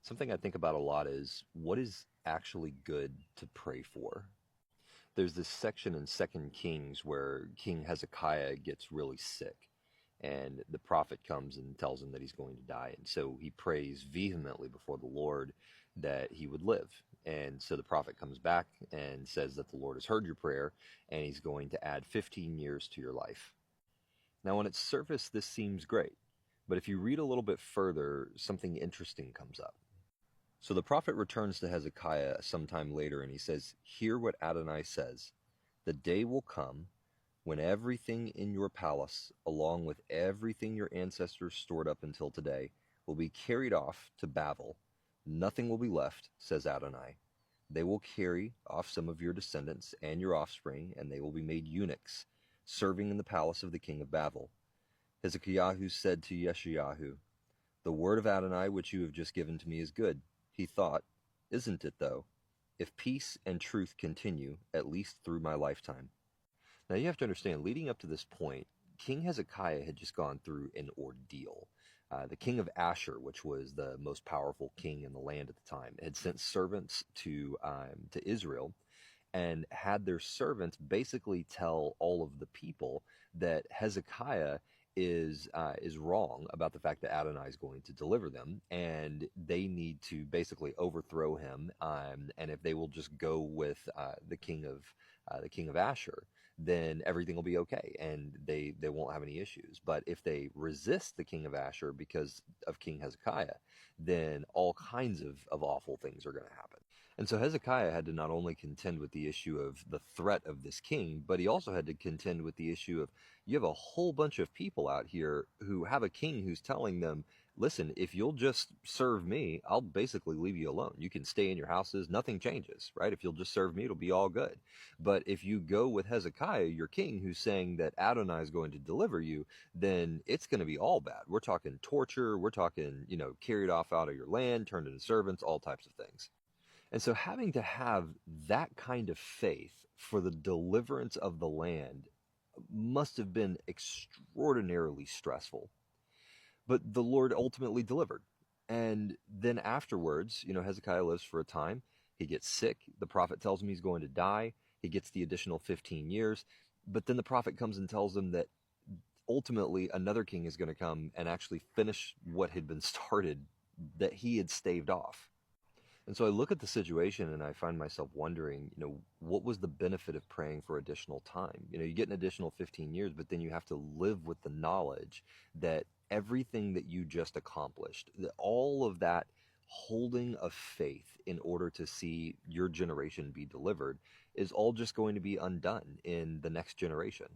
Something I think about a lot is what is actually good to pray for. There's this section in Second Kings where King Hezekiah gets really sick, and the prophet comes and tells him that he's going to die. And so he prays vehemently before the Lord that he would live. And so the prophet comes back and says that the Lord has heard your prayer and he's going to add 15 years to your life. Now, on its surface, this seems great. But if you read a little bit further, something interesting comes up. So the prophet returns to Hezekiah sometime later and he says, "Hear what Adonai says. The day will come when everything in your palace, along with everything your ancestors stored up until today, will be carried off to Babel. Nothing will be left, says Adonai. They will carry off some of your descendants and your offspring, and they will be made eunuchs, serving in the palace of the king of Babel." Hezekiah said to Yeshayahu, "The word of Adonai which you have just given to me is good." He thought, "Isn't it though? If peace and truth continue, at least through my lifetime." Now you have to understand, leading up to this point, King Hezekiah had just gone through an ordeal. The king of Asher, which was the most powerful king in the land at the time, had sent servants to Israel and had their servants basically tell all of the people that Hezekiah is wrong about the fact that Adonai is going to deliver them, and they need to basically overthrow him. And if they will just go with the king of Asher, then everything will be okay, and they won't have any issues. But if they resist the king of Asher because of King Hezekiah, then all kinds of awful things are going to happen. And so Hezekiah had to not only contend with the issue of the threat of this king, but he also had to contend with the issue of you have a whole bunch of people out here who have a king who's telling them, "Listen, if you'll just serve me, I'll basically leave you alone. You can stay in your houses, nothing changes, right? If you'll just serve me, it'll be all good." But if you go with Hezekiah, your king, who's saying that Adonai is going to deliver you, then it's going to be all bad. We're talking torture, we're talking, carried off out of your land, turned into servants, all types of things. And so having to have that kind of faith for the deliverance of the land must have been extraordinarily stressful. But the Lord ultimately delivered. And then afterwards, Hezekiah lives for a time. He gets sick. The prophet tells him he's going to die. He gets the additional 15 years. But then the prophet comes and tells him that ultimately another king is going to come and actually finish what had been started that he had staved off. And so I look at the situation and I find myself wondering, what was the benefit of praying for additional time? You get an additional 15 years, but then you have to live with the knowledge that everything that you just accomplished, that all of that holding of faith in order to see your generation be delivered is all just going to be undone in the next generation.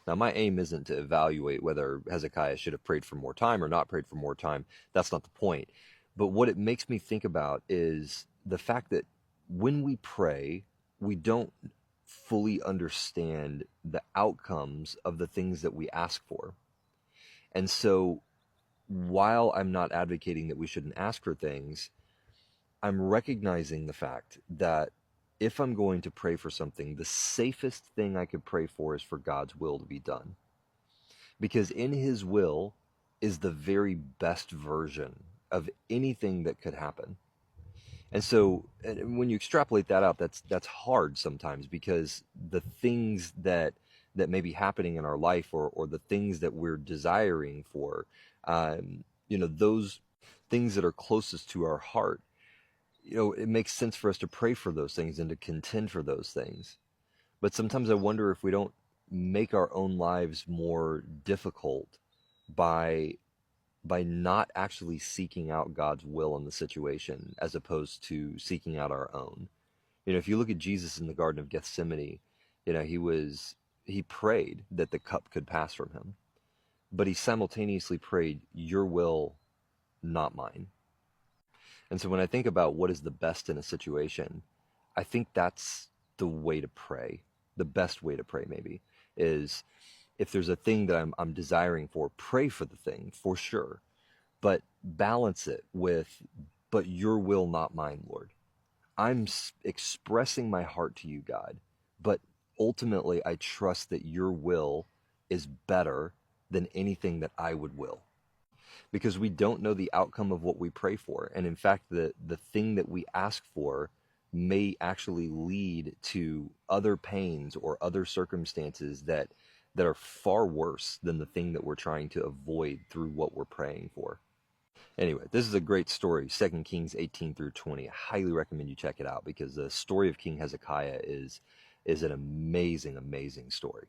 Now, my aim isn't to evaluate whether Hezekiah should have prayed for more time or not prayed for more time. That's not the point. But what it makes me think about is the fact that when we pray, we don't fully understand the outcomes of the things that we ask for. And so while I'm not advocating that we shouldn't ask for things, I'm recognizing the fact that if I'm going to pray for something, the safest thing I could pray for is for God's will to be done. Because in His will is the very best version of anything that could happen. And so when you extrapolate that out, that's hard sometimes, because the things that may be happening in our life, or the things that we're desiring for, those things that are closest to our heart, it makes sense for us to pray for those things and to contend for those things. But sometimes I wonder if we don't make our own lives more difficult by not actually seeking out God's will in the situation, as opposed to seeking out our own. If you look at Jesus in the Garden of Gethsemane, he prayed that the cup could pass from him, but he simultaneously prayed, "Your will, not mine." And so when I think about what is the best in a situation, I think that's the way to pray. The best way to pray, maybe, is if there's a thing that I'm desiring for, pray for the thing, for sure. But balance it with, "But your will, not mine, Lord. I'm expressing my heart to you, God. But ultimately, I trust that your will is better than anything that I would will." because we don't know the outcome of what we pray for. And in fact, the thing that we ask for may actually lead to other pains or other circumstances that are far worse than the thing that we're trying to avoid through what we're praying for. Anyway, this is a great story, 2 Kings 18 through 20. I highly recommend you check it out because the story of King Hezekiah is an amazing, amazing story.